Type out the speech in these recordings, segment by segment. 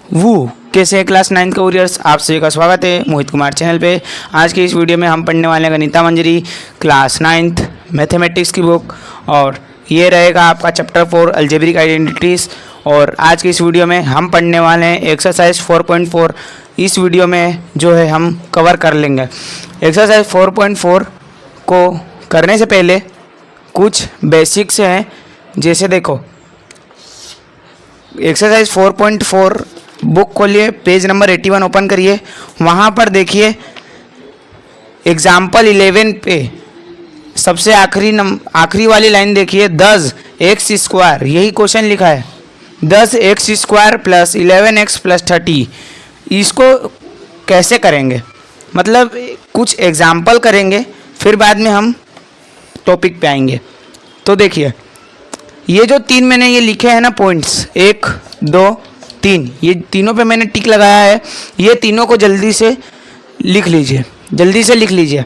वो कैसे है क्लास 9th का वॉरियर्स, आप सभी का स्वागत है मोहित कुमार चैनल पे। आज की इस वीडियो में हम पढ़ने वाले हैं गणिता मंजरी क्लास 9th मैथमेटिक्स की बुक, और ये रहेगा आपका चैप्टर 4 अलजेब्रिक आइडेंटिटीज़। और आज की इस वीडियो में हम पढ़ने वाले हैं एक्सरसाइज 4.4। इस वीडियो में जो है हम कवर कर लेंगे। एक्सरसाइज 4.4 को करने से पहले कुछ बेसिक्स हैं, जैसे देखो एक्सरसाइज 4.4 बुक खोलिए, पेज नंबर 81 ओपन करिए। वहाँ पर देखिए एग्जाम्पल 11 पे सबसे आखिरी वाली लाइन देखिए, 10x², यही क्वेश्चन लिखा है 10x² प्लस 11x प्लस 30। इसको कैसे करेंगे, मतलब कुछ एग्जाम्पल करेंगे, फिर बाद में हम टॉपिक पे आएंगे। तो देखिए ये जो तीन मैंने ये लिखे हैं ना पॉइंट्स, 1 2 3, ये तीनों पे मैंने टिक लगाया है। ये तीनों को जल्दी से लिख लीजिए,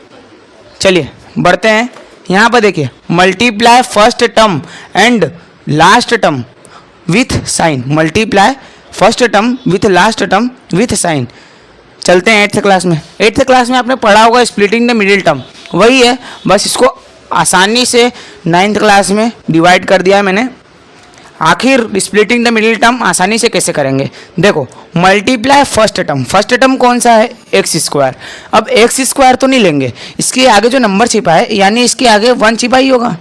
चलिए बढ़ते हैं। यहाँ पर देखिए multiply first term and last term with sign, multiply first term with last term with sign. चलते हैं 8th क्लास में। 8th क्लास में आपने पढ़ा होगा स्प्लिटिंग द मिडिल टर्म, वही है, बस इसको आसानी से 9th क्लास में डिवाइड कर दिया है मैंने। आखिर स्प्लिटिंग द मिडिल टर्म आसानी से कैसे करेंगे, देखो मल्टीप्लाई फर्स्ट टर्म कौन सा है, x²। अब x² तो नहीं लेंगे, इसके आगे जो नंबर छिपा है यानी इसके आगे 1 छिपा ही होगा,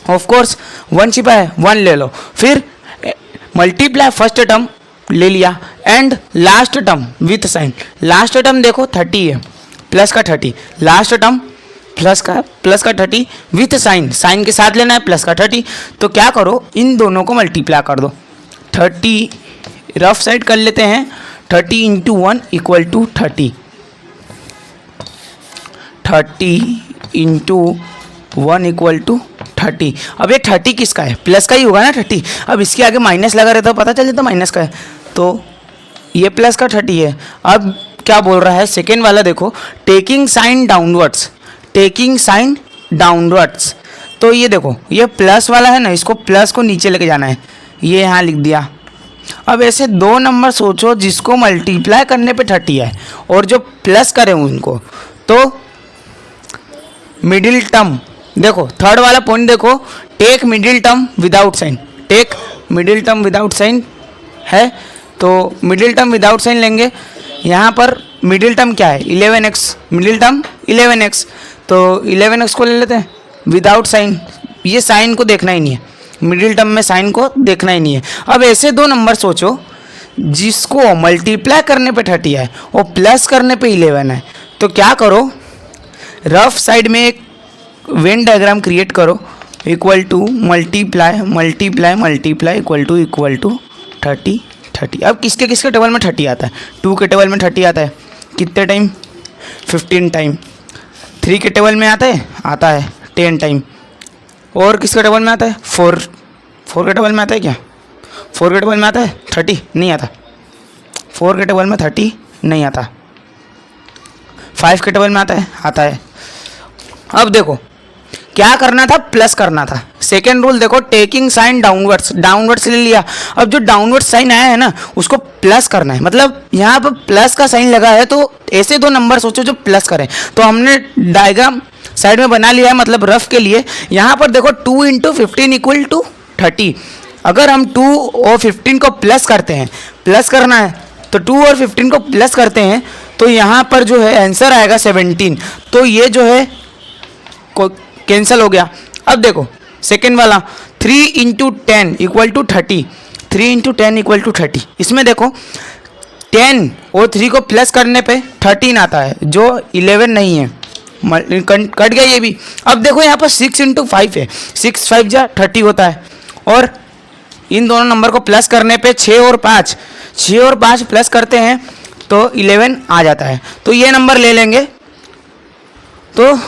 ऑफ कोर्स 1 छिपा है, 1 ले लो। फिर मल्टीप्लाई फर्स्ट टर्म ले लिया and last term with sign. Last term देखो 30 है, प्लस का 30, लास्ट टर्म प्लस का 30 विथ साइन के साथ लेना है, प्लस का 30। तो क्या करो, इन दोनों को मल्टीप्लाई कर दो। 30 रफ साइड कर लेते हैं, 30 × 1 = 30, 30 × 1 = 30। अब ये 30 किसका है, प्लस का ही होगा ना 30। अब इसके आगे माइनस लगा रहता, पता चल जाता माइनस का है, तो ये प्लस का 30 है। अब क्या बोल रहा है सेकेंड वाला, देखो टेकिंग साइन डाउनवर्ड्स। तो ये देखो ये प्लस वाला है ना, इसको प्लस को नीचे लेके जाना है, ये यहाँ लिख दिया। अब ऐसे दो नंबर सोचो जिसको मल्टीप्लाई करने पे 30 है और जो प्लस करें उनको। तो मिडिल टर्म देखो, थर्ड वाला पॉइंट देखो, take middle term without sign, है, तो मिडिल टर्म विदाउट साइन लेंगे। यहाँ पर मिडिल टर्म क्या है, 11x, मिडिल टर्म 11x, तो 11x को ले लेते हैं विदाउट साइन। ये साइन को देखना ही नहीं है, मिडिल टर्म में साइन को देखना ही नहीं है। अब ऐसे दो नंबर सोचो जिसको मल्टीप्लाई करने पे 30 है और प्लस करने पे 11 है। तो क्या करो, रफ साइड में एक वेन डायग्राम क्रिएट करो, equal to multiply equal to 30। अब किसके टेबल में 30 आता है, 2 के टेबल में 30 आता है, कितने टाइम, 15 टाइम। 3 के टेबल में आता है 10 टाइम। और किसके टेबल में आता है, 4 के टेबल में आता है क्या, 4 के टेबल में आता है 30 नहीं आता, 4 के टेबल में 30 नहीं आता। 5 के टेबल में आता है। अब देखो क्या करना था, प्लस करना था। सेकेंड रूल देखो, टेकिंग साइन डाउनवर्ड्स ले लिया। अब जो डाउनवर्ड साइन आया है ना उसको प्लस करना है, मतलब यहाँ पर प्लस का साइन लगा है, तो ऐसे दो नंबर सोचो जो प्लस करें। तो हमने डायग्राम साइड में बना लिया है, मतलब रफ के लिए। यहाँ पर देखो 2 × 15 = 30। अगर हम 2 और 15 को प्लस करते हैं, प्लस करना है तो 2 और 15 को प्लस करते हैं, तो यहाँ पर जो है आंसर आएगा 17। तो ये जो है कैंसिल हो गया। अब देखो सेकेंड वाला 3 × 10 = 30, 3 × 10 = 30। इसमें देखो 10 और 3 को प्लस करने पे 13 आता है, जो 11 नहीं है, कट गया ये भी। अब देखो यहाँ पर 6 × 5 है, 6 5 जा 30 होता है, और इन दोनों नंबर को प्लस करने पे 6 और 5 प्लस करते हैं तो 11 आ जाता है। तो ये नंबर ले लेंगे। तो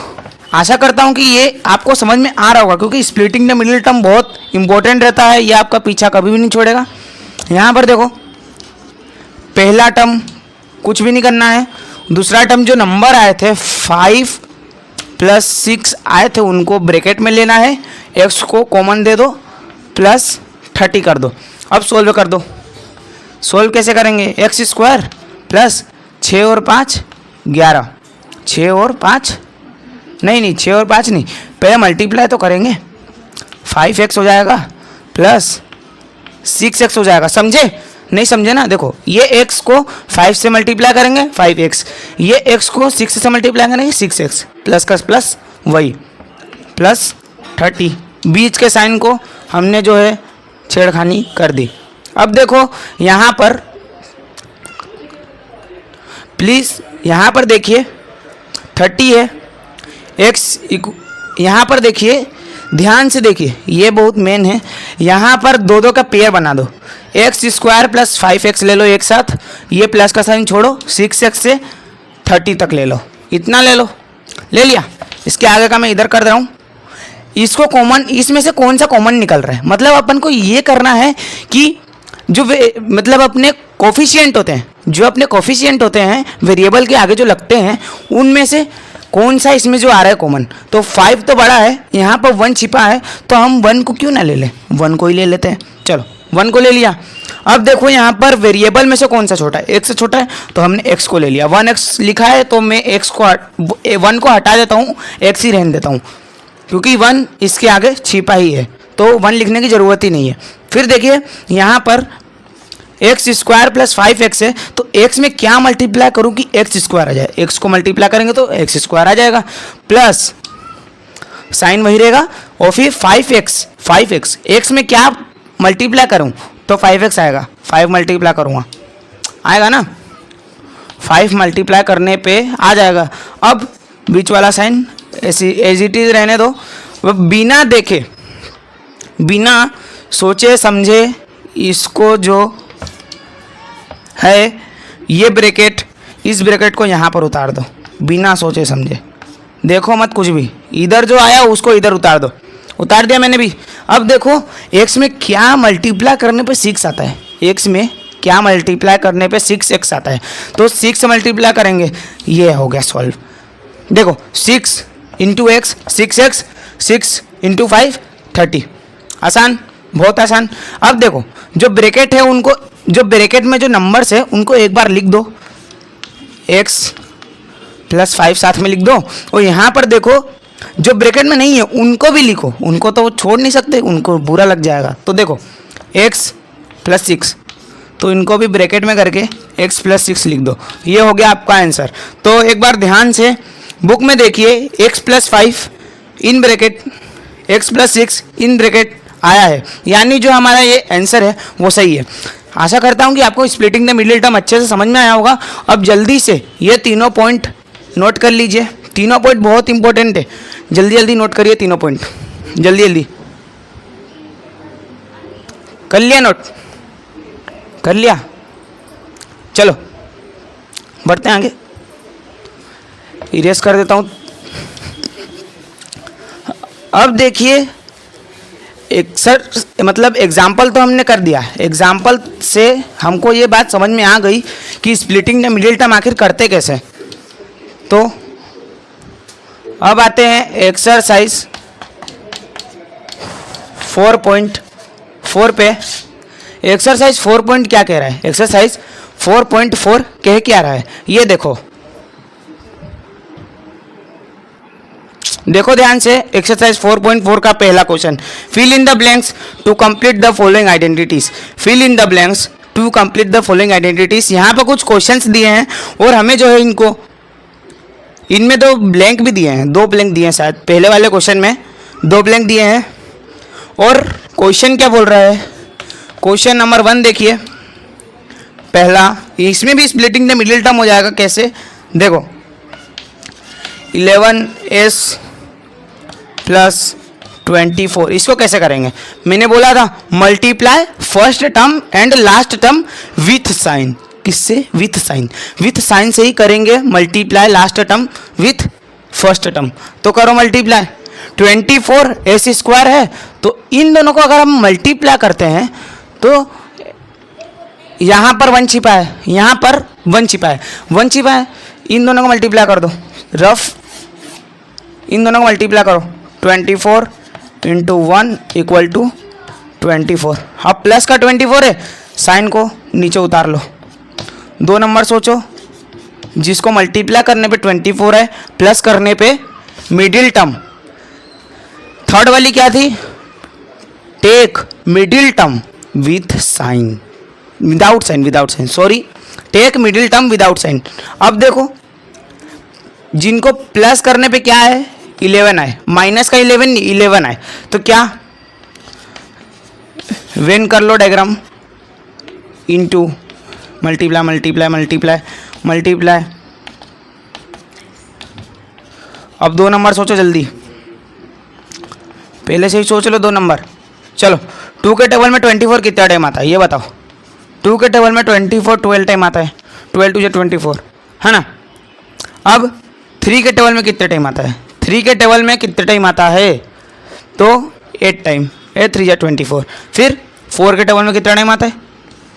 आशा करता हूँ कि ये आपको समझ में आ रहा होगा, क्योंकि स्प्लिटिंग द मिडिल टर्म बहुत इंपॉर्टेंट रहता है, ये आपका पीछा कभी भी नहीं छोड़ेगा। यहाँ पर देखो पहला टर्म कुछ भी नहीं करना है, दूसरा टर्म जो नंबर आए थे 5 + 6 आए थे उनको ब्रैकेट में लेना है, x को कॉमन दे दो, प्लस 30 कर दो। अब सोल्व कर दो, सोल्व कैसे करेंगे, एक्स स्क्वायर प्लस 6 और 5 11, 6 और 5 नहीं 6 और 5 नहीं, पहले मल्टीप्लाई तो करेंगे, 5x हो जाएगा प्लस 6x हो जाएगा। समझे नहीं समझे ना, देखो ये x को 5 से मल्टीप्लाई करेंगे 5x, ये x को 6 से मल्टीप्लाई करेंगे 6x, प्लस का प्लस वही प्लस 30, बीच के साइन को हमने जो है छेड़खानी कर दी। अब देखो यहाँ पर प्लीज़, यहाँ पर देखिए 30 है, x यहाँ पर देखिए, ध्यान से देखिए, ये बहुत मेन है, यहाँ पर दो दो का पेयर बना दो, एक्स स्क्वायर प्लस 5x ले लो एक साथ, ये प्लस का साइन छोड़ो, 6x से 30 तक ले लो, इतना ले लो, ले लिया। इसके आगे का मैं इधर कर रहा हूँ, इसको कॉमन, इसमें से कौन सा कॉमन निकल रहा है, मतलब अपन को ये करना है कि जो मतलब अपने कोफिशिएंट होते हैं, जो अपने कोफिशिएंट होते हैं वेरिएबल के आगे जो लगते हैं, उनमें से कौन सा इसमें जो आ रहा है कॉमन। तो 5 तो बड़ा है, यहाँ पर 1 छिपा है, तो हम 1 को क्यों ना ले लें, 1 को ही ले लेते हैं। चलो 1 को ले लिया। अब देखो यहाँ पर वेरिएबल में से कौन सा छोटा है, x से छोटा है, तो हमने x को ले लिया। 1x लिखा है तो मैं x को 1 को हटा देता हूँ, x ही रहने देता हूँ, क्योंकि 1 इसके आगे छिपा ही है, तो 1 लिखने की ज़रूरत ही नहीं है। फिर देखिए यहाँ पर एक्स स्क्वायर प्लस 5x है, तो x में क्या मल्टीप्लाई करूँ कि एक्स स्क्वायर आ जाए, x को मल्टीप्लाई करेंगे तो एक्स स्क्वायर आ जाएगा, प्लस साइन वही रहेगा, और फिर 5x x में क्या मल्टीप्लाई करूँ तो 5x आएगा, 5 मल्टीप्लाई करूँगा आएगा ना, 5 मल्टीप्लाई करने पे आ जाएगा। अब बीच वाला साइन ऐसी एज इट इज रहने दो, वो बिना देखे बिना सोचे समझे इसको जो है ये ब्रैकेट, इस ब्रैकेट को यहाँ पर उतार दो, बिना सोचे समझे, देखो मत कुछ भी, इधर जो आया उसको इधर उतार दो, उतार दिया मैंने भी। अब देखो x में क्या मल्टीप्लाई करने पे 6 आता है, x में क्या मल्टीप्लाई करने पे 6x आता है, तो 6 से मल्टीप्लाई करेंगे, ये हो गया सॉल्व। देखो 6 इंटू एक्स 6x, 6 इंटू 5 30, आसान, बहुत आसान। अब देखो जो ब्रैकेट है उनको, जो ब्रैकेट में जो नंबर्स है उनको एक बार लिख दो, x प्लस 5 साथ में लिख दो, और यहाँ पर देखो जो ब्रैकेट में नहीं है उनको भी लिखो, उनको तो छोड़ नहीं सकते, उनको बुरा लग जाएगा। तो देखो x प्लस 6, तो इनको भी ब्रैकेट में करके x प्लस 6 लिख दो, ये हो गया आपका आंसर। तो एक बार ध्यान से बुक में देखिए, x plus 5 in bracket x plus 6 in bracket आया है, यानी जो हमारा ये आंसर है वो सही है। आशा करता हूँ कि आपको स्प्लिटिंग द मिडिल टर्म अच्छे से समझ में आया होगा। अब जल्दी से ये तीनों पॉइंट नोट कर लीजिए, तीनों पॉइंट बहुत इंपॉर्टेंट है, जल्दी जल्दी नोट करिए तीनों पॉइंट, जल्दी जल्दी कर लिया, नोट कर लिया, चलो बढ़ते हैं आगे, इरेज कर देता हूँ। अब देखिए एक सर मतलब एग्जाम्पल तो हमने कर दिया, एग्जाम्पल से हमको ये बात समझ में आ गई कि स्प्लिटिंग द मिडिल टर्म आखिर करते कैसे। तो अब आते हैं एक्सरसाइज 4.4 पे। एक्सरसाइज 4 पॉइंट क्या कह रहा है, एक्सरसाइज 4.4 कह क्या रहा है, ये देखो, देखो ध्यान से। एक्सरसाइज 4.4 का पहला question, fill in the blanks to complete the following identities. Fill in the blanks to complete the following identities. यहाँ पर कुछ क्वेश्चंस दिए हैं और हमें जो है इनको, इनमें 2 ब्लैंक भी दिए हैं, 2 ब्लैंक दिए हैं शायद, पहले वाले क्वेश्चन में 2 ब्लैंक दिए हैं। और क्वेश्चन क्या बोल रहा है, क्वेश्चन नंबर 1 देखिए पहला, इसमें भी स्प्लिटिंग द मिडिल टर्म हो जाएगा। कैसे, देखो 11s प्लस 24, इसको कैसे करेंगे, मैंने बोला था multiply first term and last term with sign. किससे, विथ साइन, विथ साइन से ही करेंगे multiply last term with first term. तो करो मल्टीप्लाई, 24 एस स्क्वायर है, तो इन दोनों को अगर हम मल्टीप्लाई करते हैं तो यहाँ पर 1 छिपा है, यहाँ पर 1 छिपा है, 1 छिपा है, इन दोनों को मल्टीप्लाई कर दो, रफ इन दोनों को मल्टीप्लाई करो, 24 इंटू 1 इक्वल टू 24। अब प्लस का 24 है, साइन को नीचे उतार लो। 2 नंबर सोचो जिसको मल्टीप्लाई करने पे 24 है, प्लस करने पे मिडिल टर्म। थर्ड वाली क्या थी? Take middle term with sign, without sign, sorry, take middle term without sign. अब देखो जिनको प्लस करने पे क्या है 11 है, माइनस का 11 नहीं 11 है, तो क्या वेन कर लो diagram, into multiply multiply multiply multiply. अब 2 नंबर सोचो जल्दी, पहले से ही सोच लो 2 नंबर। चलो 2 के टेबल में 24 कितना टाइम आता है ये बताओ। 2 के टेबल में 24 12 टाइम आता है, 12 टू 24 है ना। अब 3 के टेबल में कितने टाइम आता है? 3 के टेबल में कितने टाइम आता है? तो 8 टाइम, 8 3 24। फिर 4 के टेबल में कितना टाइम आता है?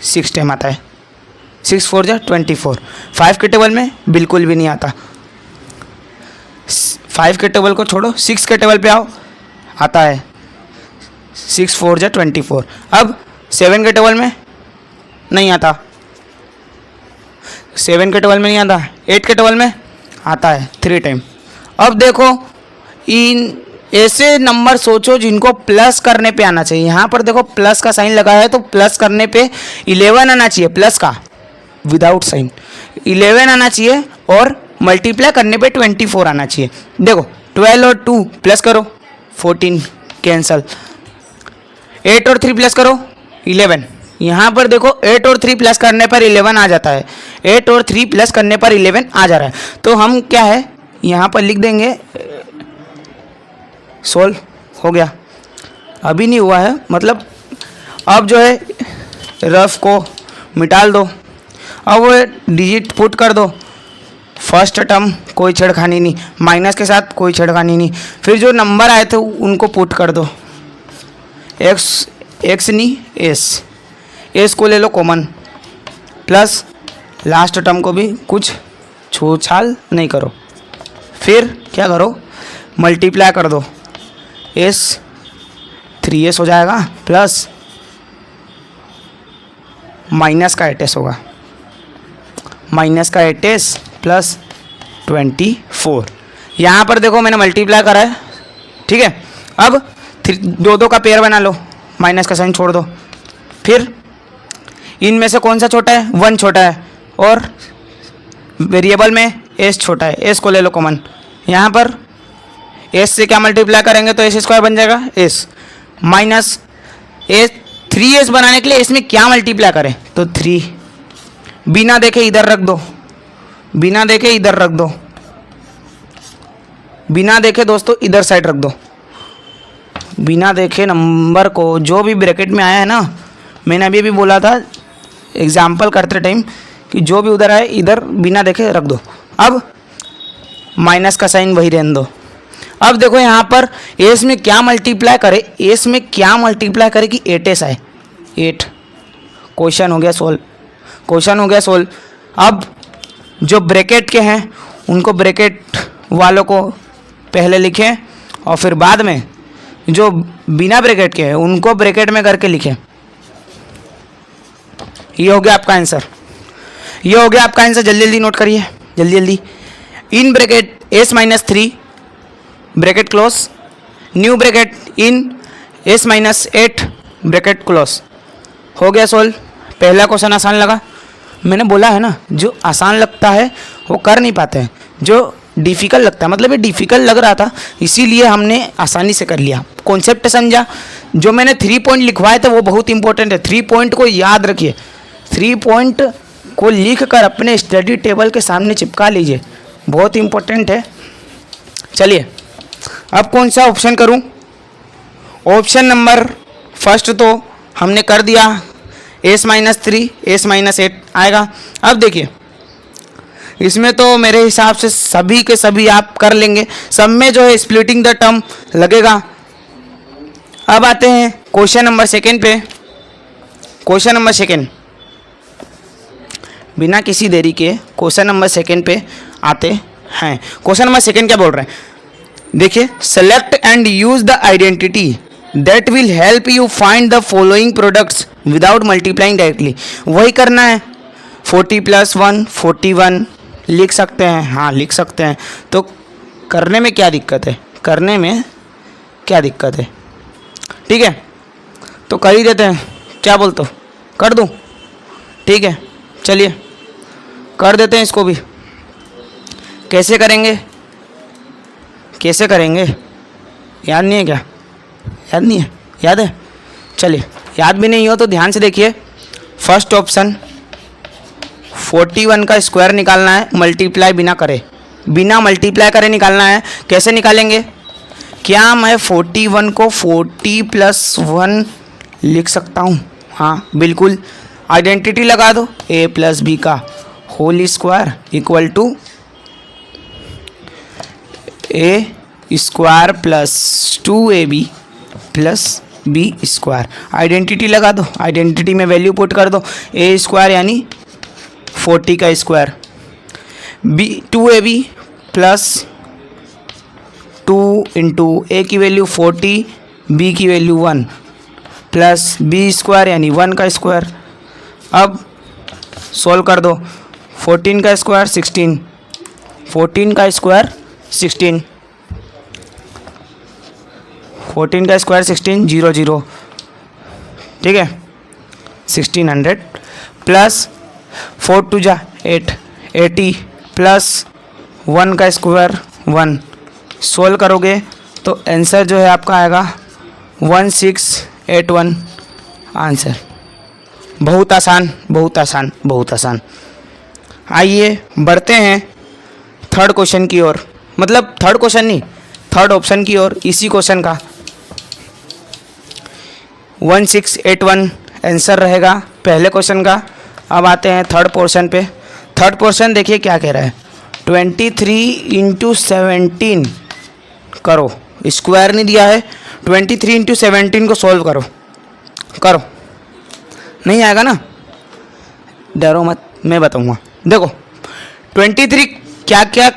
6 टाइम आता है, 6 4 24। 5 के टेबल में बिल्कुल भी नहीं आता। 5 के टेबल को छोड़ो, 6 के टेबल पे आओ, आता है 6 4 24। अब 7 के टेबल में नहीं आता, 7 के टेबल में नहीं आता। 8 के टेबल में आता है 3 टाइम। अब देखो इन ऐसे नंबर सोचो जिनको प्लस करने पे आना चाहिए। यहाँ पर देखो प्लस का साइन लगा है तो प्लस करने पे 11 आना चाहिए, प्लस का विदाउट साइन 11 आना चाहिए, और मल्टीप्लाई करने पे 24 आना चाहिए। देखो 12 और 2 प्लस करो 14 कैंसल, 8 और 3 प्लस करो 11। यहाँ पर देखो 8 और 3 प्लस करने पर 11 आ जाता है, 8 और 3 प्लस करने पर 11 आ जा रहा है। तो हम क्या है यहाँ पर लिख देंगे सोल्व हो गया। अभी नहीं हुआ है, मतलब अब जो है रफ को मिटाल दो, अब वो डिजिट पुट कर दो। फर्स्ट टर्म कोई छेड़खानी नहीं, माइनस के साथ कोई छेड़खानी नहीं। फिर जो नंबर आए थे उनको पुट कर दो, एक्स नहीं एस को ले लो कॉमन, प्लस लास्ट टर्म को भी कुछ छूछाल नहीं करो। फिर क्या करो मल्टीप्लाई कर दो, एस 3s हो जाएगा, प्लस माइनस का 8s होगा, माइनस का 8s प्लस 24। यहाँ पर देखो मैंने मल्टीप्लाई करा है, ठीक है। अब 2 का पेयर बना लो, माइनस का साइन छोड़ दो। फिर इनमें से कौन सा छोटा है? 1 छोटा है, और वेरिएबल में s छोटा है, s को ले लो कॉमन। यहाँ पर s से क्या मल्टीप्लाई करेंगे तो s स्क्वायर बन जाएगा, s माइनस s 3s बनाने के लिए इसमें क्या मल्टीप्लाई करें तो 3, बिना देखे इधर रख दो, बिना देखे इधर रख दो, बिना देखे दोस्तों इधर साइड रख दो। बिना देखे नंबर को जो भी ब्रैकेट में आया है ना, मैंने अभी भी बोला था एग्जाम्पल करते टाइम कि जो भी उधर आए इधर बिना देखे रख दो। अब माइनस का साइन वही रहने दो। अब देखो यहाँ पर एस में क्या मल्टीप्लाई करे, एस में क्या मल्टीप्लाई करे कि 8s आए, 8। क्वेश्चन हो गया सोल्व, क्वेश्चन हो गया सोल्व। अब जो ब्रैकेट के हैं उनको ब्रैकेट वालों को पहले लिखें, और फिर बाद में जो बिना ब्रैकेट के हैं उनको ब्रैकेट में करके लिखें। ये हो गया आपका आंसर, ये हो गया आपका आंसर। जल्दी जल्दी नोट करिए, जल्दी जल्दी। In bracket s minus 3 bracket close, new bracket in s minus 8 bracket close. हो गया सोल्व। पहला क्वेश्चन आसान लगा, मैंने बोला है ना जो आसान लगता है वो कर नहीं पाते हैं, जो डिफ़िकल्ट लगता है, मतलब ये डिफ़िकल्ट लग रहा था इसीलिए हमने आसानी से कर लिया। कॉन्सेप्ट समझा, जो मैंने 3 पॉइंट लिखवाए थे वो बहुत इंपॉर्टेंट है। 3 पॉइंट को याद रखिए, 3 पॉइंट को लिख कर अपने स्टडी टेबल के सामने चिपका लीजिए, बहुत इंपॉर्टेंट है। चलिए अब कौन सा ऑप्शन करूं? ऑप्शन नंबर फर्स्ट तो हमने कर दिया, s माइनस 3 s माइनस 8 आएगा। अब देखिए इसमें तो मेरे हिसाब से सभी के सभी आप कर लेंगे, सब में जो है स्प्लिटिंग द टर्म लगेगा। अब आते हैं क्वेश्चन नंबर सेकेंड पे। क्वेश्चन नंबर सेकेंड, बिना किसी देरी के क्वेश्चन नंबर सेकेंड पे आते हैं। क्वेश्चन नंबर सेकेंड क्या बोल रहे हैं देखिए, select and use the identity that will help you find the following products without multiplying directly. वही करना है, 40 + 1 41 लिख सकते हैं, हाँ लिख सकते हैं। तो करने में क्या दिक्कत है, करने में क्या दिक्कत है, ठीक है। तो कर ही देते हैं, क्या बोलते हो, कर दूँ, ठीक है चलिए कर देते हैं इसको भी। कैसे करेंगे, कैसे करेंगे, याद नहीं है क्या, याद नहीं है, याद है, चलिए याद भी नहीं हो तो ध्यान से देखिए। फर्स्ट ऑप्शन 41 का स्क्वायर निकालना है, मल्टीप्लाई बिना करे, बिना मल्टीप्लाई करे निकालना है। कैसे निकालेंगे, क्या मैं 41 को 40 + 1 लिख सकता हूँ, हाँ बिल्कुल। आइडेंटिटी लगा दो, a + b का whole square equal to a² + 2ab + b square. Identity लगा दो, आइडेंटिटी में वैल्यू पुट कर दो, a² यानी 40 का स्क्वायर, 2ab + 2 × a की वैल्यू 40, b की वैल्यू 1 + b² यानी 1 का स्क्वायर। अब सॉल्व कर दो, 14 का स्क्वायर 16, 14 का स्क्वायर 16, 14 का स्क्वायर 16 0 0, ठीक है 1600 प्लस 4 2 जा 8 80 प्लस 1 का स्क्वायर 1। सोल्व करोगे तो आंसर जो है आपका आएगा 1681 आंसर। बहुत आसान, बहुत आसान, बहुत आसान। आइए बढ़ते हैं थर्ड क्वेश्चन की ओर, मतलब थर्ड क्वेश्चन नहीं, थर्ड ऑप्शन की ओर। इसी क्वेश्चन का 1681 आंसर रहेगा पहले क्वेश्चन का। अब आते हैं थर्ड पोर्शन पे। थर्ड पोर्शन देखिए क्या कह रहा है, 23 × 17 करो, स्क्वायर नहीं दिया है, 23 × 17 को सॉल्व करो, करो नहीं आएगा ना, डरो मत, मैं बताऊंगा। देखो 23 क्या क्या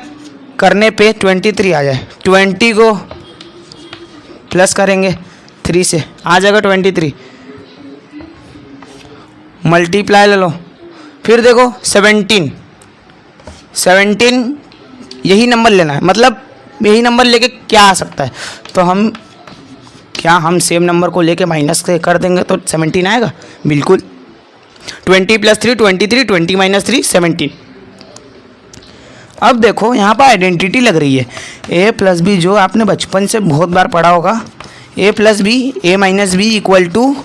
करने पे 23 आ जाए, 20 को प्लस करेंगे 3 से आ जाएगा 23, मल्टीप्लाई ले लो, फिर देखो 17 यही नंबर लेना है, मतलब यही नंबर लेके क्या आ सकता है, तो हम सेम नंबर को लेके माइनस कर देंगे तो 17 आएगा, बिल्कुल। 20 + 3 23, 20 - 3 17। अब देखो यहाँ पर आइडेंटिटी लग रही है, a + b, जो आपने बचपन से बहुत बार पढ़ा होगा, a + b a - b equal to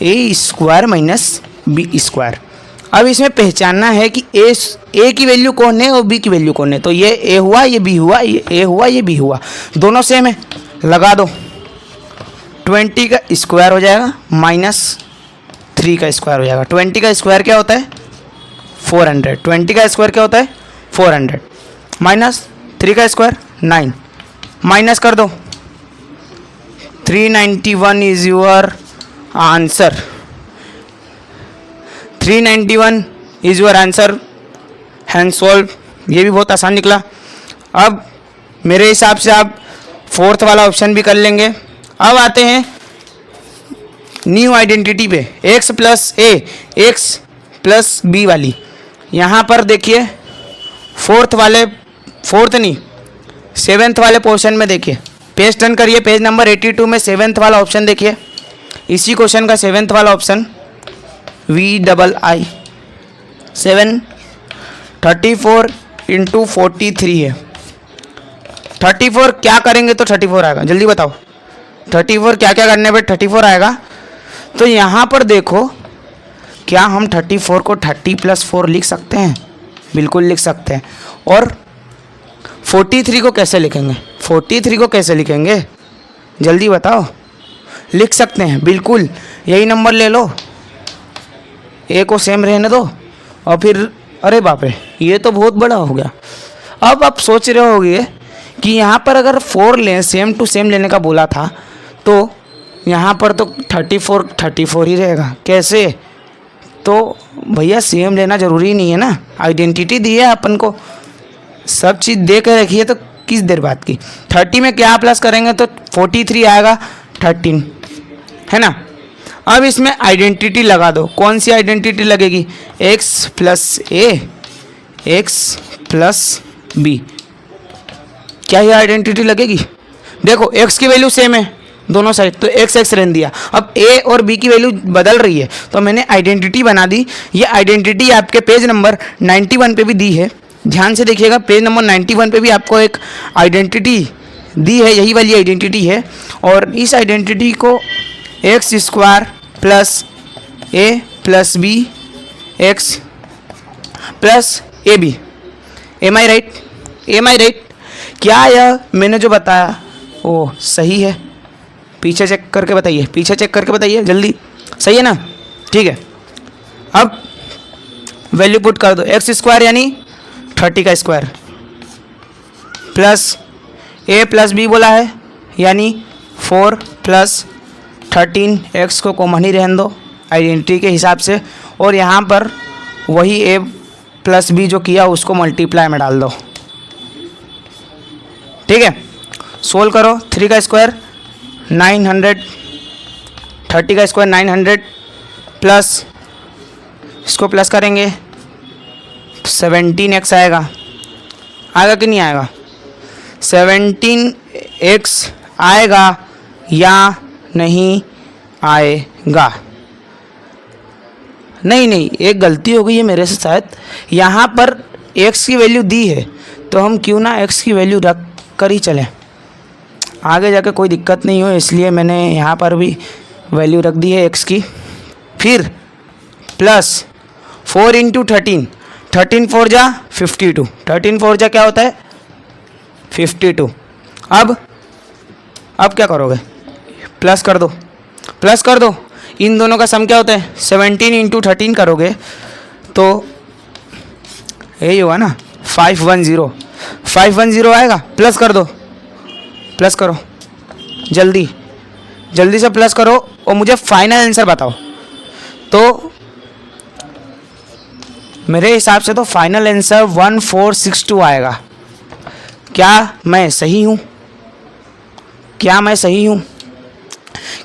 a² - b²। अब इसमें पहचानना है कि a की वैल्यू कौन है और b की वैल्यू कौन है। तो ये a हुआ, ये b हुआ, ये a हुआ, ये b हुआ, दोनों सेम है, लगा दो। 20 का स्क्वायर हो जाएगा -3 का स्क्वायर हो जाएगा। 20 का स्क्वायर क्या होता है 400, 20 का स्क्वायर क्या होता है 400, -3 का स्क्वायर 9, माइनस कर दो, 391 is your answer, 391 is your answer, hand solve. ये भी बहुत आसान निकला। अब मेरे हिसाब से आप फोर्थ वाला ऑप्शन भी कर लेंगे। अब आते हैं न्यू आइडेंटिटी पे, x + a, x + b वाली। यहाँ पर देखिए सेवेंथ वाले पोर्शन में देखिए, पेज टर्न करिए, पेज नंबर 82 में सेवेंथ वाला ऑप्शन देखिए, इसी क्वेश्चन का सेवेंथ वाला ऑप्शन VII 7 34 × 43 है। 34 क्या करेंगे तो 34 आएगा, जल्दी बताओ 34 क्या क्या करने पे 34 आएगा। तो यहाँ पर देखो, क्या हम 34 को 30 + 4 लिख सकते हैं, बिल्कुल लिख सकते हैं। और 43 को कैसे लिखेंगे, 43 को कैसे लिखेंगे जल्दी बताओ, लिख सकते हैं बिल्कुल, यही नंबर ले लो, ए को सेम रहने दो, और फिर अरे बाप रे ये तो बहुत बड़ा हो गया। अब आप सोच रहे होंगे कि यहाँ पर अगर 4 लें, सेम टू सेम लेने का बोला था, तो यहाँ पर तो 34 ही रहेगा, कैसे। तो भैया सेम लेना ज़रूरी नहीं है ना, आइडेंटिटी दी है अपन को, सब चीज़ दे के रखिए, तो किस देर बात की। 30 में क्या प्लस करेंगे तो 43 आएगा, 13 है ना। अब इसमें आइडेंटिटी लगा दो। कौन सी आइडेंटिटी लगेगी? x प्लस ए एक्स प्लस बी। क्या ये आइडेंटिटी लगेगी? देखो x की वैल्यू सेम है दोनों साइड, तो x x रहने दिया। अब a और b की वैल्यू बदल रही है तो मैंने आइडेंटिटी बना दी। ये आइडेंटिटी आपके पेज नंबर 91 पे भी दी है, ध्यान से देखिएगा। पेज नंबर 91 पे भी आपको एक आइडेंटिटी दी है, यही वाली आइडेंटिटी है। और इस आइडेंटिटी को x square plus a plus b x plus a b. Am I right? Am I right? क्या यह मैंने जो बताया वो सही है? पीछे चेक करके बताइए, पीछे चेक करके बताइए जल्दी। सही है ना? ठीक है। अब वैल्यू पुट कर दो। एक्स स्क्वायर यानी 30 का square plus a plus B बोला है यानी 4 प्लस 13। एक्स को कॉमन ही रहने दो आइडेंटिटी के हिसाब से, और यहाँ पर वही ए प्लस बी जो किया उसको मल्टीप्लाई में डाल दो। ठीक है, सोल्व करो। 3 का स्क्वायर 900, 30 का स्क्वायर 900 प्लस इसको प्लस करेंगे 17x आएगा। आएगा कि नहीं आएगा? 17x आएगा या नहीं आएगा? नहीं, एक गलती हो गई है मेरे से शायद। यहाँ पर x की वैल्यू दी है तो हम क्यों ना x की वैल्यू रख कर ही चलें, आगे जाके कोई दिक्कत नहीं हो, इसलिए मैंने यहाँ पर भी वैल्यू रख दी है x की। फिर प्लस 4 इंटू 13, 13 4 जा 52, 13 4 जा क्या होता है? 52। अब क्या करोगे? प्लस कर दो, प्लस कर दो। इन दोनों का सम क्या होता है? 17 इंटू 13 करोगे तो यही होगा ना, 510। 510 आएगा। प्लस कर दो, प्लस करो जल्दी जल्दी से प्लस करो और मुझे फाइनल आंसर बताओ। तो मेरे हिसाब से तो फाइनल आंसर 1462 आएगा। क्या मैं सही हूँ? क्या मैं सही हूँ?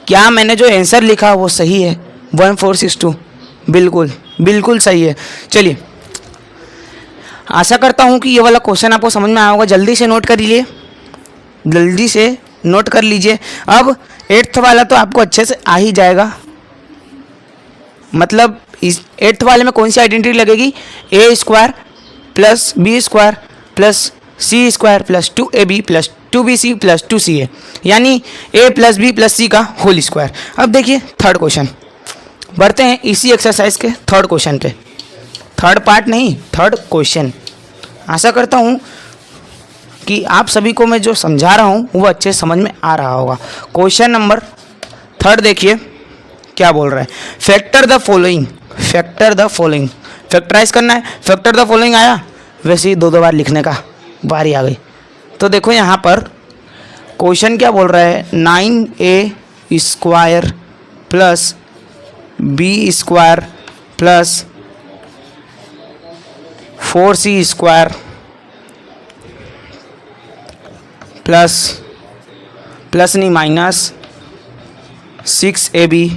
क्या मैंने जो आंसर लिखा वो सही है? 1462 बिल्कुल बिल्कुल सही है। चलिए, आशा करता हूँ कि ये वाला क्वेश्चन आपको समझ में आया होगा। जल्दी से नोट कर लीजिए, जल्दी से नोट कर लीजिए। अब 8th वाला तो आपको अच्छे से आ ही जाएगा। मतलब इस 8th वाले में कौन सी आइडेंटिटी लगेगी? A square plus b square plus c square plus 2ab plus 2bc plus 2ca, यानी a plus b plus c का होल स्क्वायर। अब देखिए थर्ड क्वेश्चन, बढ़ते हैं इसी एक्सरसाइज के थर्ड क्वेश्चन पे। थर्ड पार्ट नहीं, थर्ड क्वेश्चन। आशा करता हूँ कि आप सभी को मैं जो समझा रहा हूँ वो अच्छे समझ में आ रहा होगा। क्वेश्चन नंबर थर्ड देखिए क्या बोल रहा है। Factor the following, factor the following, factorize करना है। फैक्टर द फॉलोइंग आया, वैसे ही 2 बार लिखने का बारी आ गई। तो देखो यहाँ पर क्वेश्चन क्या बोल रहा है, 9a square plus b square plus 4c square plus नहीं minus 6ab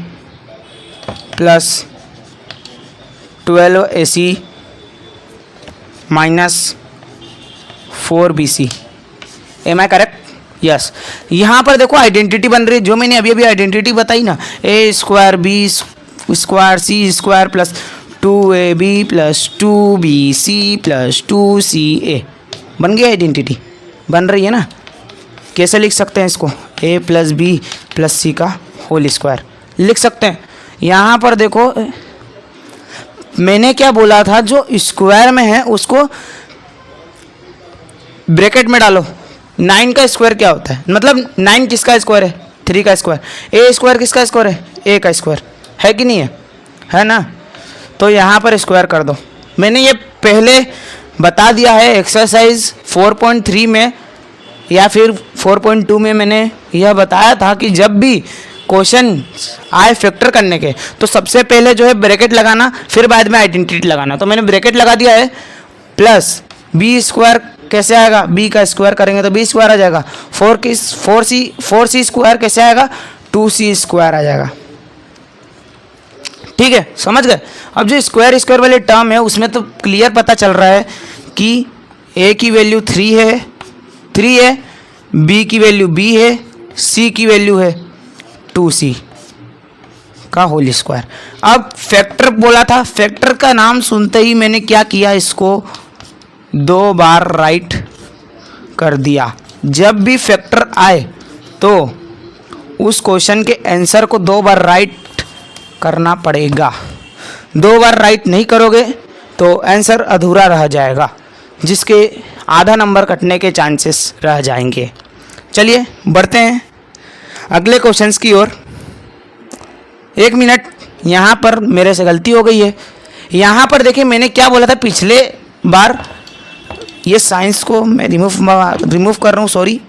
plus 12ac minus 4bc। Am I correct? Yes. यहाँ पर देखो आइडेंटिटी बन रही है, जो मैंने अभी अभी आइडेंटिटी बताई ना, a square b square c square plus 2ab plus 2bc plus 2ca बन गई आइडेंटिटी, बन रही है ना। कैसे लिख सकते हैं इसको? a plus b plus c का होल स्क्वायर लिख सकते हैं। यहाँ पर देखो मैंने क्या बोला था, जो स्क्वायर में है उसको ब्रैकेट में डालो। 9 का स्क्वायर क्या होता है? मतलब 9 किसका स्क्वायर है? 3 का स्क्वायर। ए स्क्वायर किसका स्क्वायर है? ए का स्क्वायर है कि नहीं है? है ना। तो यहाँ पर स्क्वायर कर दो। मैंने ये पहले बता दिया है एक्सरसाइज 4.3 में या फिर 4.2 में मैंने यह बताया था कि जब भी क्वेश्चन आए फैक्टर करने के तो सबसे पहले जो है ब्रैकेट लगाना, फिर बाद में आइडेंटिटी लगाना। तो मैंने ब्रैकेट लगा दिया है। प्लस बी स्क्वायर कैसे आएगा? बी का स्क्वायर करेंगे तो बी स्क्वायर आ जाएगा। 4c स्क्वायर कैसे आएगा? 2c² आ जाएगा। ठीक है, समझ गए। अब जो स्क्वायर स्क्वायर वाले टर्म है उसमें तो क्लियर पता चल रहा है कि a की वैल्यू 3 है, b की वैल्यू b है, c की वैल्यू है 2c का होल स्क्वायर। अब फैक्टर बोला था, फैक्टर का नाम सुनते ही मैंने क्या किया, इसको 2 बार राइट कर दिया। जब भी फैक्टर आए तो उस क्वेश्चन के आंसर को 2 बार राइट करना पड़ेगा। 2 बार राइट नहीं करोगे तो आंसर अधूरा रह जाएगा, जिसके आधा नंबर कटने के चांसेस रह जाएंगे। चलिए बढ़ते हैं अगले क्वेश्चंस की ओर। 1 मिनट, यहाँ पर मेरे से गलती हो गई है। यहाँ पर देखिए मैंने क्या बोला था पिछले बार, ये साइंस को मैं रिमूव कर रहा हूँ, सॉरी,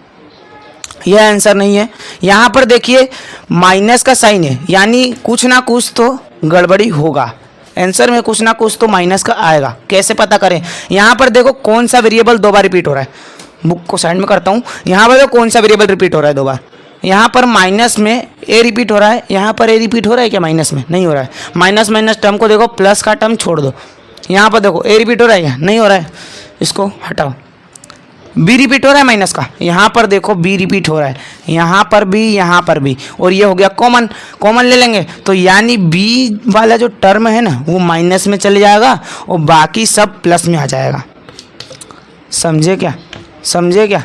यह आंसर नहीं है। यहाँ पर देखिए माइनस का साइन है, यानी कुछ ना कुछ तो गड़बड़ी होगा, आंसर में कुछ ना कुछ तो माइनस का आएगा। कैसे पता करें? यहाँ पर देखो कौन सा वेरिएबल 2 बार रिपीट हो रहा है, बुक को साइड में करता हूँ। यहाँ पर देखो कौन सा वेरिएबल रिपीट हो रहा है 2 बार। यहाँ पर माइनस में ए रिपीट हो रहा है, यहाँ पर ए रिपीट हो रहा है क्या? माइनस में नहीं हो रहा है। माइनस माइनस टर्म को देखो, प्लस का टर्म छोड़ दो। यहाँ पर देखो ए रिपीट हो रहा है क्या? नहीं हो रहा है, इसको हटाओ। बी रिपीट हो रहा है माइनस का, यहाँ पर देखो बी रिपीट हो रहा है, यहाँ पर भी, और ये हो गया कॉमन, कॉमन ले लेंगे तो यानी बी वाला जो टर्म है ना वो माइनस में चले जाएगा और बाकी सब प्लस में आ जाएगा। समझे क्या?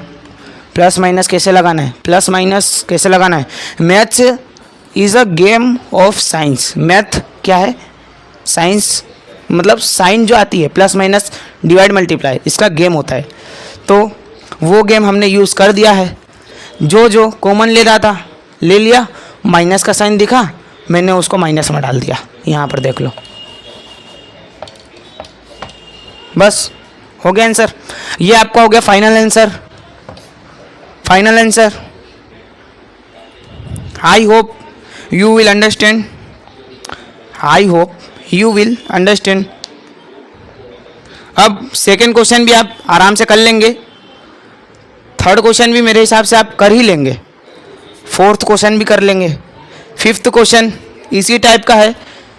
प्लस माइनस कैसे लगाना है, प्लस माइनस कैसे लगाना है? Maths is a game of science. Math क्या है? साइंस, मतलब साइन जो आती है प्लस माइनस डिवाइड मल्टीप्लाई, इसका गेम होता है। तो वो गेम हमने यूज़ कर दिया है। जो कॉमन ले रहा था ले लिया, माइनस का साइन दिखा, मैंने उसको माइनस में डाल दिया। यहाँ पर देख लो, बस हो गया आंसर। ये आपका हो गया final answer. I hope you will understand. अब सेकेंड क्वेश्चन भी आप आराम से कर लेंगे, थर्ड क्वेश्चन भी मेरे हिसाब से आप कर ही लेंगे, फोर्थ क्वेश्चन भी कर लेंगे, फिफ्थ क्वेश्चन इसी टाइप का है।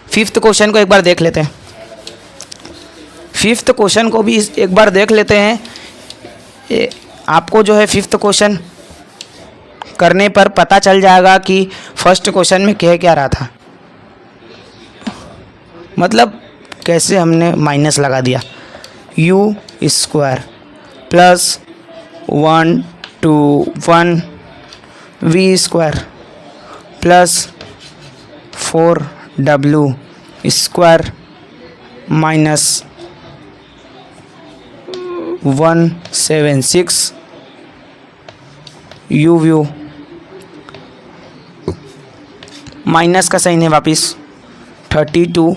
फिफ्थ क्वेश्चन को एक बार देख लेते हैं। फिफ्थ क्वेश्चन को भी एक बार देख लेते हैं। आपको जो है फिफ्थ क्वेश्चन करने पर पता चल जाएगा कि फर्स्ट क्वेश्चन में कह क्या रहा था, मतलब कैसे हमने माइनस लगा दिया। u² plus 1 2 1 v² plus 4w² minus 176 u minus का साइन है वापिस 32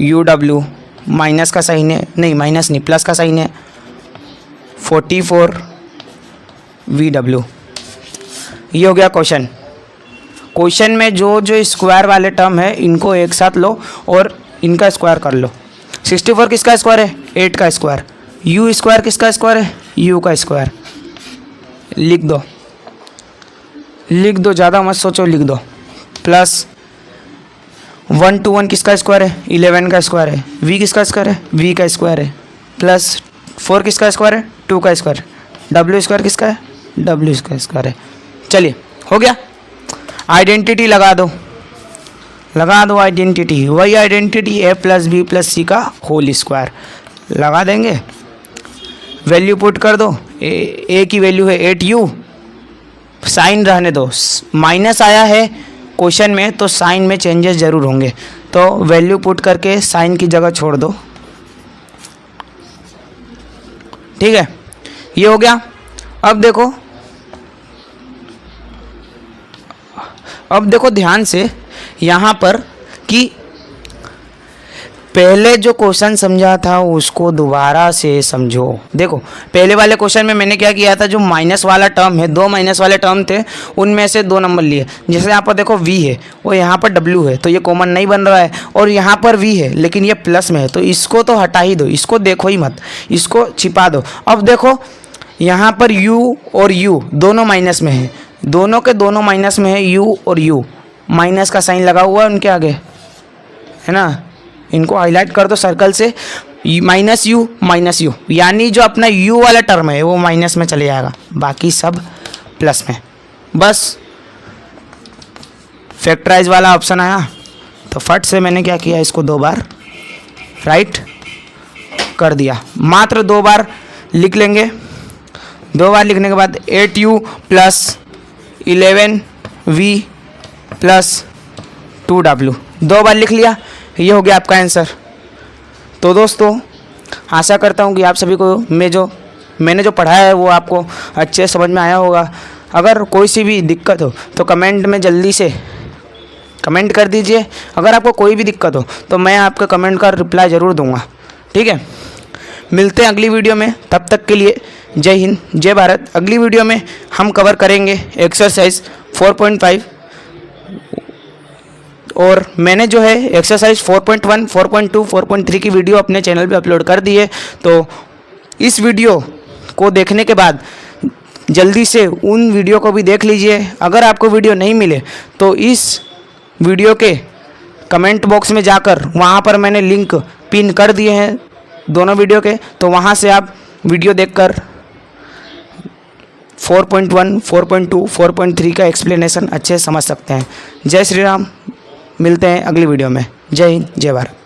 uw माइनस का साइन है, नहीं माइनस नहीं प्लस का साइन है 44 vw। ये हो गया क्वेश्चन। क्वेश्चन में जो स्क्वायर वाले टर्म है इनको एक साथ लो और इनका स्क्वायर कर लो। 64 किसका स्क्वायर है? 8 का स्क्वायर। u² किसका स्क्वायर है? u का स्क्वायर। लिख दो, ज़्यादा मत सोचो, लिख दो। प्लस 1 2 1 किसका स्क्वायर है? 11 का स्क्वायर है। v किसका स्क्वायर है? v का स्क्वायर है। प्लस 4 किसका स्क्वायर है? 2 का स्क्वायर। w² किसका है? w का स्क्वायर है। चलिए हो गया। आइडेंटिटी लगा दो आइडेंटिटी, वही identity a plus b plus c का होल स्क्वायर लगा देंगे। वैल्यू पुट कर दो। a की वैल्यू है 8u, साइन रहने दो, माइनस आया है क्वेश्चन में तो साइन में चेंजेस ज़रूर होंगे, तो वैल्यू पुट करके साइन की जगह छोड़ दो। ठीक है, ये हो गया। अब देखो ध्यान से यहाँ पर कि पहले जो क्वेश्चन समझा था उसको दोबारा से समझो। देखो पहले वाले क्वेश्चन में मैंने क्या किया था, जो माइनस वाला टर्म है, 2 माइनस वाले टर्म थे, उनमें से 2 नंबर लिए। जैसे यहाँ पर देखो v है और यहाँ पर w है, तो ये कॉमन नहीं बन रहा है, और यहाँ पर v है लेकिन ये प्लस में है, तो इसको तो हटा ही दो, इसको देखो ही मत, इसको छिपा दो। अब देखो यहाँ पर u और u दोनों माइनस में है, दोनों के दोनों माइनस में है, u और u, माइनस का साइन लगा हुआ है उनके आगे, है ना। इनको हाईलाइट कर दो सर्कल से, माइनस यू, यानी जो अपना u वाला टर्म है वो माइनस में चले जाएगा, बाकी सब प्लस में। बस फैक्टराइज वाला ऑप्शन आया तो फट से मैंने क्या किया, इसको 2 बार राइट कर दिया, मात्र 2 बार लिख लेंगे। 2 बार लिखने के बाद 8u plus 11v plus 2w, 2 बार लिख लिया, ये हो गया आपका आंसर। तो दोस्तों आशा करता हूँ कि आप सभी को मैंने जो पढ़ाया है वो आपको अच्छे समझ में आया होगा। अगर कोई सी भी दिक्कत हो तो कमेंट में जल्दी से कमेंट कर दीजिए। अगर आपको कोई भी दिक्कत हो तो मैं आपके कमेंट का रिप्लाई ज़रूर दूंगा, ठीक है। मिलते हैं अगली वीडियो में, तब तक के लिए जय हिंद जय भारत। अगली वीडियो में हम कवर करेंगे एक्सरसाइज 4.5 और मैंने जो है एक्सरसाइज 4.1, 4.2, 4.3 की वीडियो अपने चैनल पे अपलोड कर दी है। तो इस वीडियो को देखने के बाद जल्दी से उन वीडियो को भी देख लीजिए। अगर आपको वीडियो नहीं मिले तो इस वीडियो के कमेंट बॉक्स में जाकर वहाँ पर मैंने लिंक पिन कर दिए हैं दोनों वीडियो के, तो वहाँ से आप वीडियो देखकर 4.1, 4.2, 4.3 का एक्सप्लेनेशन अच्छे से समझ सकते हैं। जय श्री राम, मिलते हैं अगली वीडियो में। जय हिंद जय भारत।